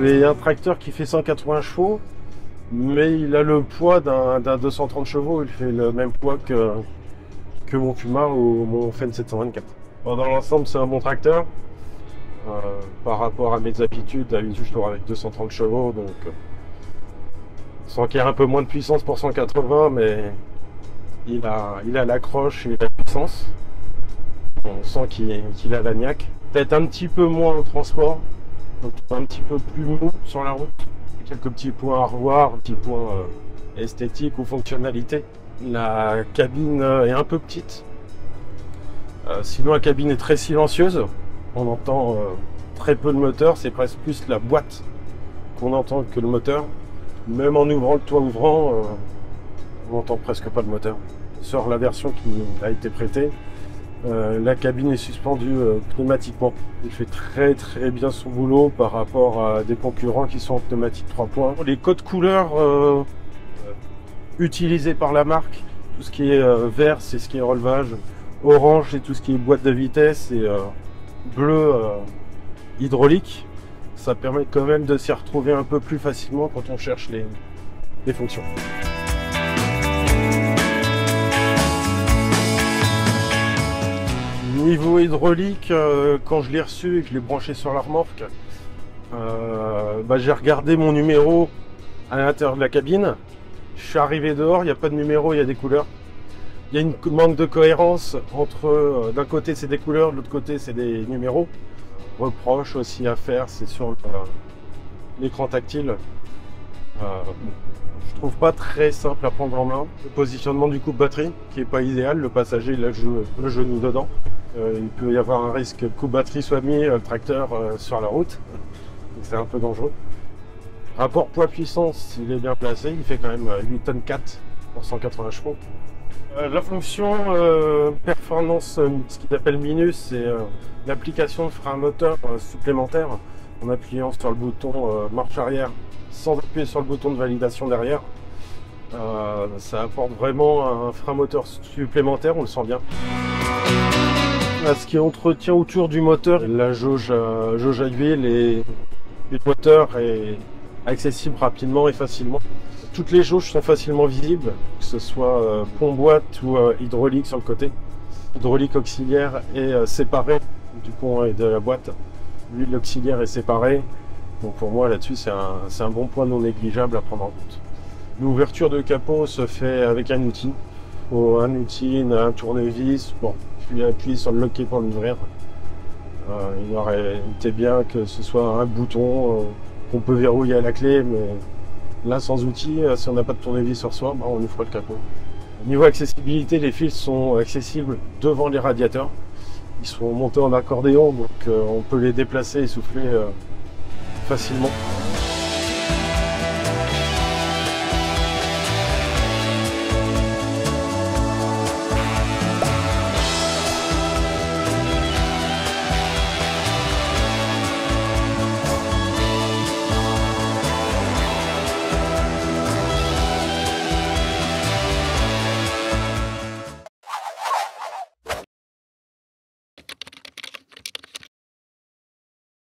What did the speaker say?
C'est un tracteur qui fait 180 chevaux, mais il a le poids d'un 230 chevaux. Il fait le même poids que mon Puma ou mon Fendt 724. Bon, dans l'ensemble, c'est un bon tracteur. Par rapport à mes habitudes, d'habitude je tourne avec 230 chevaux, donc sans qu'il y ait un peu moins de puissance pour 180, mais il a l'accroche et la puissance. On sent qu'il a la niaque. Peut-être un petit peu moins au transport. Donc un petit peu plus mou sur la route. Quelques petits points à revoir, petits points esthétiques ou fonctionnalité. La cabine est un peu petite. Sinon la cabine est très silencieuse. On entend très peu le moteur. C'est presque plus la boîte qu'on entend que le moteur. Même en ouvrant le toit ouvrant, on n'entend presque pas le moteur. Sur la version qui a été prêtée, la cabine est suspendue pneumatiquement. Il fait très bien son boulot par rapport à des concurrents qui sont en pneumatique 3 points. Les codes couleurs utilisés par la marque, tout ce qui est vert, c'est ce qui est relevage, orange, c'est tout ce qui est boîte de vitesse, et bleu, hydraulique. Ça permet quand même de s'y retrouver un peu plus facilement quand on cherche les fonctions. Niveau hydraulique, quand je l'ai reçu et que je l'ai branché sur la remorque, j'ai regardé mon numéro à l'intérieur de la cabine. Je suis arrivé dehors, il n'y a pas de numéro, il y a des couleurs. Il y a une manque de cohérence entre, d'un côté c'est des couleurs, de l'autre côté c'est des numéros. Reproche aussi à faire, c'est sur l'écran tactile. Je trouve pas très simple à prendre en main. Le positionnement du coupe-batterie qui est pas idéal, le passager il a le genou dedans. Il peut y avoir un risque que le coupe-batterie soit mis, le tracteur sur la route. C'est un peu dangereux. Rapport poids-puissance, il est bien placé, il fait quand même 8 tonnes 4 pour 180 chevaux. La fonction performance, ce qu'il appelle minus, c'est l'application de frein moteur supplémentaire en appuyant sur le bouton marche arrière sans appuyer sur le bouton de validation derrière. Ça apporte vraiment un frein moteur supplémentaire, on le sent bien. Ce qui est entretien autour du moteur, la jauge à huile et le moteur est accessible rapidement et facilement. Toutes les jauges sont facilement visibles, que ce soit pont-boîte ou hydraulique sur le côté. Hydraulique auxiliaire est séparée du pont et de la boîte. L'huile auxiliaire est séparée. Donc pour moi là-dessus c'est un bon point non négligeable à prendre en compte. L'ouverture de capot se fait avec un outil. Il faut un outil, un tournevis. Bon, puis appuyer sur le loquet pour l'ouvrir. Il aurait été bien que ce soit un bouton qu'on peut verrouiller à la clé, mais là sans outil, si on n'a pas de tournevis sur soi, on ouvre le capot. Niveau accessibilité, les fils sont accessibles devant les radiateurs. Ils sont montés en accordéon, donc on peut les déplacer et souffler facilement.